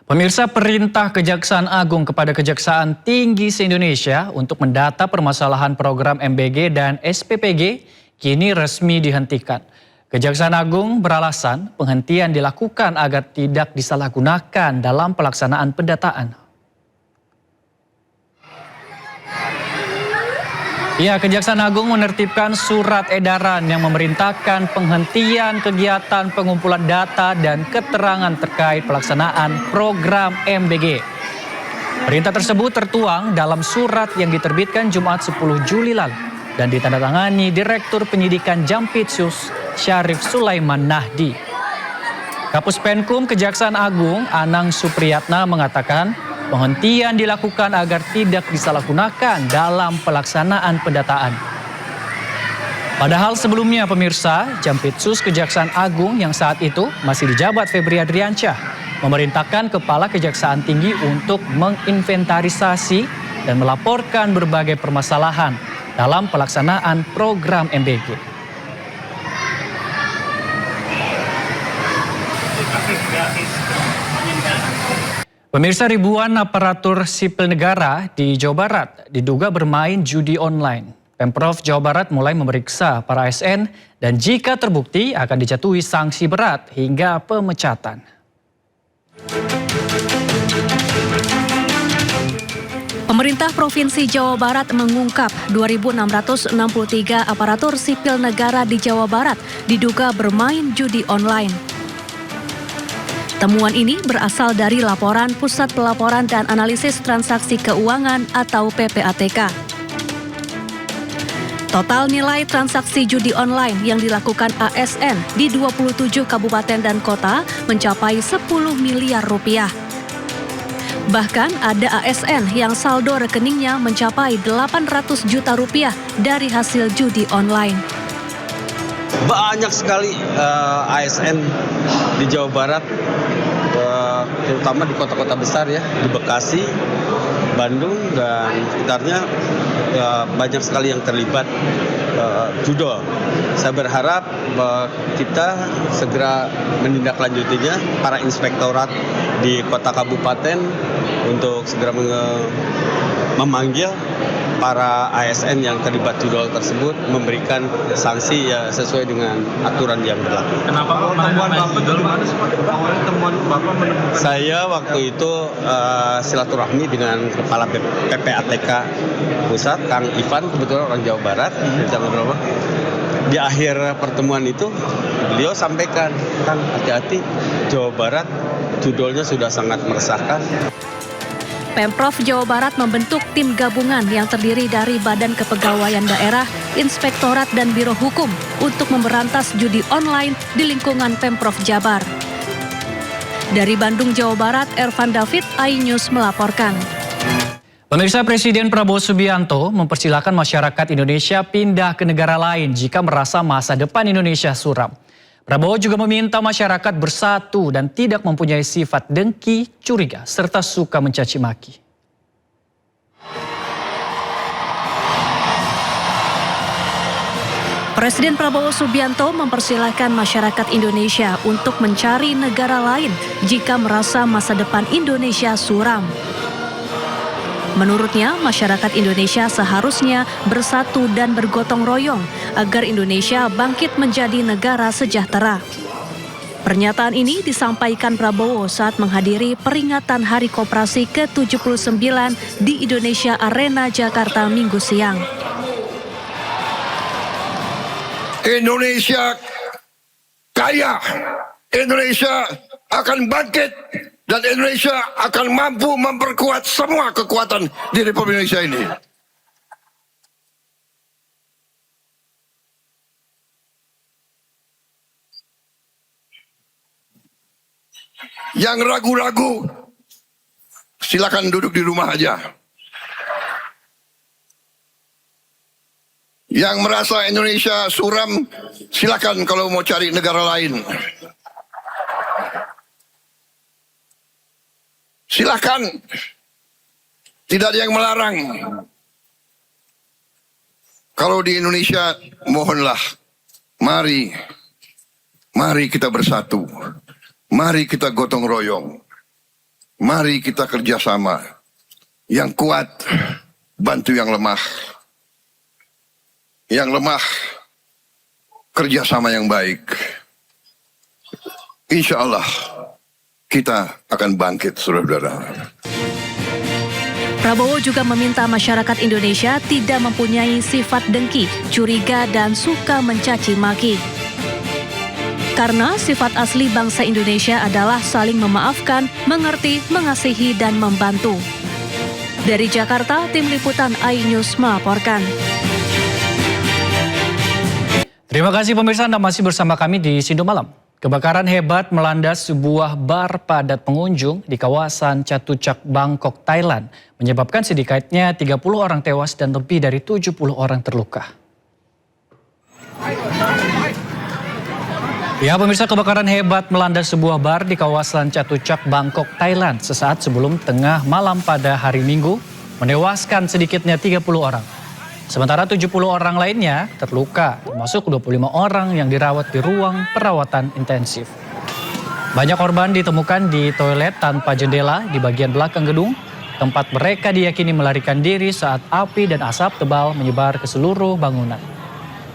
Pemirsa, perintah Kejaksaan Agung kepada Kejaksaan Tinggi se-Indonesia untuk mendata permasalahan program MBG dan SPPG kini resmi dihentikan. Kejaksaan Agung beralasan penghentian dilakukan agar tidak disalahgunakan dalam pelaksanaan pendataan. Ya, Kejaksaan Agung menertibkan surat edaran yang memerintahkan penghentian kegiatan pengumpulan data dan keterangan terkait pelaksanaan program MBG. Perintah tersebut tertuang dalam surat yang diterbitkan Jumat 10 Juli lalu dan ditandatangani Direktur Penyidikan Jampitsus Syarif Sulaiman Nahdi. Kapus Penkum Kejaksaan Agung Anang Supriyatna mengatakan penghentian dilakukan agar tidak disalahgunakan dalam pelaksanaan pendataan. Padahal sebelumnya pemirsa, Jampitsus Kejaksaan Agung yang saat itu masih dijabat Febri Adriansyah memerintahkan Kepala Kejaksaan Tinggi untuk menginventarisasi dan melaporkan berbagai permasalahan dalam pelaksanaan program MBG. Pemirsa, ribuan aparatur sipil negara di Jawa Barat diduga bermain judi online. Pemprov Jawa Barat mulai memeriksa para ASN dan jika terbukti akan dijatuhi sanksi berat hingga pemecatan. Pemerintah Provinsi Jawa Barat mengungkap 2.663 aparatur sipil negara di Jawa Barat diduga bermain judi online. Temuan ini berasal dari laporan Pusat Pelaporan dan Analisis Transaksi Keuangan atau PPATK. Total nilai transaksi judi online yang dilakukan ASN di 27 kabupaten dan kota mencapai 10 miliar rupiah. Bahkan ada ASN yang saldo rekeningnya mencapai 800 juta rupiah dari hasil judi online. Banyak sekali ASN di Jawa Barat, terutama di kota-kota besar ya, di Bekasi, Bandung dan sekitarnya banyak sekali yang terlibat judol. Saya berharap kita segera menindaklanjutinya, para inspektorat di kota kabupaten untuk segera memanggil para ASN yang terlibat judol tersebut, memberikan sanksi ya sesuai dengan aturan yang berlaku. Kenapa temuan Bapak itu gimana sih Pak? Temuan Bapak menemukan? Saya waktu itu silaturahmi dengan Kepala PPATK Pusat, Kang Ivan, kebetulan orang Jawa Barat, kita ngobrol. Di akhir pertemuan itu beliau sampaikan, Kang, hati-hati, Jawa Barat judulnya sudah sangat meresahkan. Pemprov Jawa Barat membentuk tim gabungan yang terdiri dari Badan Kepegawaian Daerah, Inspektorat dan Biro Hukum untuk memberantas judi online di lingkungan Pemprov Jabar. Dari Bandung, Jawa Barat, Ervan David, iNews melaporkan. Pemirsa, Presiden Prabowo Subianto mempersilahkan masyarakat Indonesia pindah ke negara lain jika merasa masa depan Indonesia suram. Prabowo juga meminta masyarakat bersatu dan tidak mempunyai sifat dengki, curiga, serta suka mencaci maki. Presiden Prabowo Subianto mempersilahkan masyarakat Indonesia untuk mencari negara lain jika merasa masa depan Indonesia suram. Menurutnya, masyarakat Indonesia seharusnya bersatu dan bergotong royong agar Indonesia bangkit menjadi negara sejahtera. Pernyataan ini disampaikan Prabowo saat menghadiri peringatan Hari Koperasi ke-79 di Indonesia Arena, Jakarta, Minggu siang. Indonesia kaya, Indonesia akan bangkit, dan Indonesia akan mampu memperkuat semua kekuatan di Republik Indonesia ini. Yang ragu-ragu, silakan duduk di rumah aja. Yang merasa Indonesia suram, silakan kalau mau cari negara lain. Silakan, tidak ada yang melarang. Kalau di Indonesia, mohonlah, mari kita bersatu, mari kita gotong royong. Mari kita kerjasama. Yang kuat, bantu yang lemah. Yang lemah, kerjasama yang baik. Insya Allah, kita akan bangkit, saudara-saudara. Prabowo juga meminta masyarakat Indonesia tidak mempunyai sifat dengki, curiga, dan suka mencaci maki. Karena sifat asli bangsa Indonesia adalah saling memaafkan, mengerti, mengasihi, dan membantu. Dari Jakarta, Tim Liputan iNews melaporkan. Terima kasih pemirsa, Anda masih bersama kami di Sindo Malam. Kebakaran hebat melanda sebuah bar padat pengunjung di kawasan Chatuchak, Bangkok, Thailand, menyebabkan sedikitnya 30 orang tewas dan lebih dari 70 orang terluka. Ya pemirsa, kebakaran hebat melanda sebuah bar di kawasan Chatuchak, Bangkok, Thailand sesaat sebelum tengah malam pada hari Minggu, menewaskan sedikitnya 30 orang. Sementara 70 orang lainnya terluka, termasuk 25 orang yang dirawat di ruang perawatan intensif. Banyak korban ditemukan di toilet tanpa jendela di bagian belakang gedung, tempat mereka diyakini melarikan diri saat api dan asap tebal menyebar ke seluruh bangunan.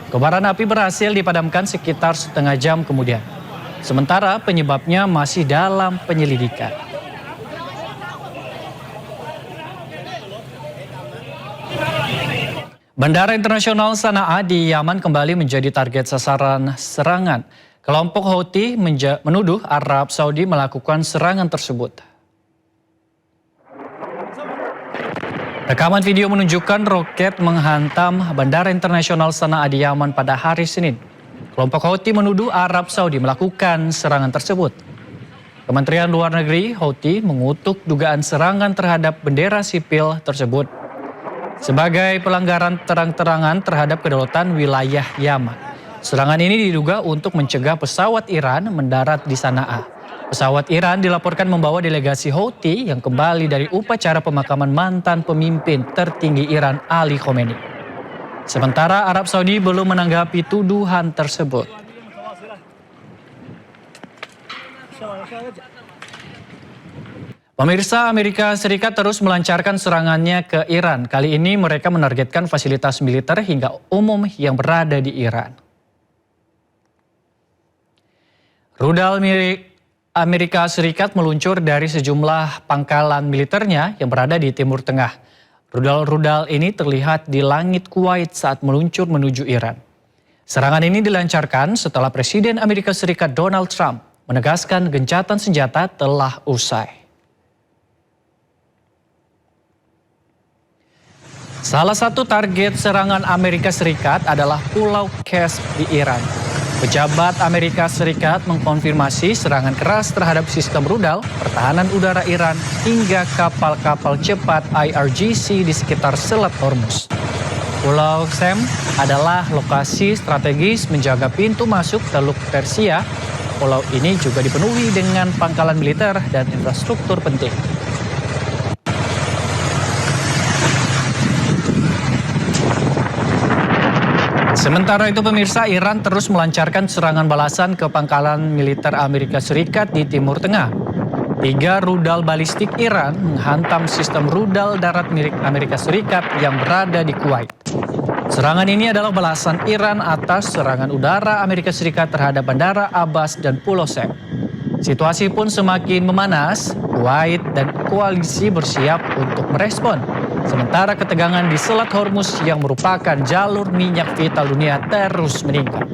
Kobaran api berhasil dipadamkan sekitar setengah jam kemudian. Sementara penyebabnya masih dalam penyelidikan. Bandara Internasional Sana'a di Yaman kembali menjadi target sasaran serangan. Kelompok Houthi menuduh Arab Saudi melakukan serangan tersebut. Rekaman video menunjukkan roket menghantam Bandara Internasional Sana'a di Yaman pada hari Senin. Kelompok Houthi menuduh Arab Saudi melakukan serangan tersebut. Kementerian Luar Negeri Houthi mengutuk dugaan serangan terhadap bendera sipil tersebut sebagai pelanggaran terang-terangan terhadap kedaulatan wilayah Yaman. Serangan ini diduga untuk mencegah pesawat Iran mendarat di Sana'a. Pesawat Iran dilaporkan membawa delegasi Houthi yang kembali dari upacara pemakaman mantan pemimpin tertinggi Iran Ali Khomeini. Sementara Arab Saudi belum menanggapi tuduhan tersebut. Pemirsa, Amerika Serikat terus melancarkan serangannya ke Iran. Kali ini mereka menargetkan fasilitas militer hingga umum yang berada di Iran. Rudal milik Amerika Serikat meluncur dari sejumlah pangkalan militernya yang berada di Timur Tengah. Rudal-rudal ini terlihat di langit Kuwait saat meluncur menuju Iran. Serangan ini dilancarkan setelah Presiden Amerika Serikat Donald Trump menegaskan gencatan senjata telah usai. Salah satu target serangan Amerika Serikat adalah Pulau Kesm di Iran. Pejabat Amerika Serikat mengkonfirmasi serangan keras terhadap sistem rudal, pertahanan udara Iran, hingga kapal-kapal cepat IRGC di sekitar Selat Hormuz. Pulau Kesm adalah lokasi strategis menjaga pintu masuk Teluk Persia. Pulau ini juga dipenuhi dengan pangkalan militer dan infrastruktur penting. Sementara itu pemirsa, Iran terus melancarkan serangan balasan ke pangkalan militer Amerika Serikat di Timur Tengah. 3 rudal balistik Iran menghantam sistem rudal darat milik Amerika Serikat yang berada di Kuwait. Serangan ini adalah balasan Iran atas serangan udara Amerika Serikat terhadap Bandara Abbas dan Pulau Sam. Situasi pun semakin memanas, Kuwait dan koalisi bersiap untuk merespon. Sementara ketegangan di Selat Hormuz yang merupakan jalur minyak vital dunia terus meningkat.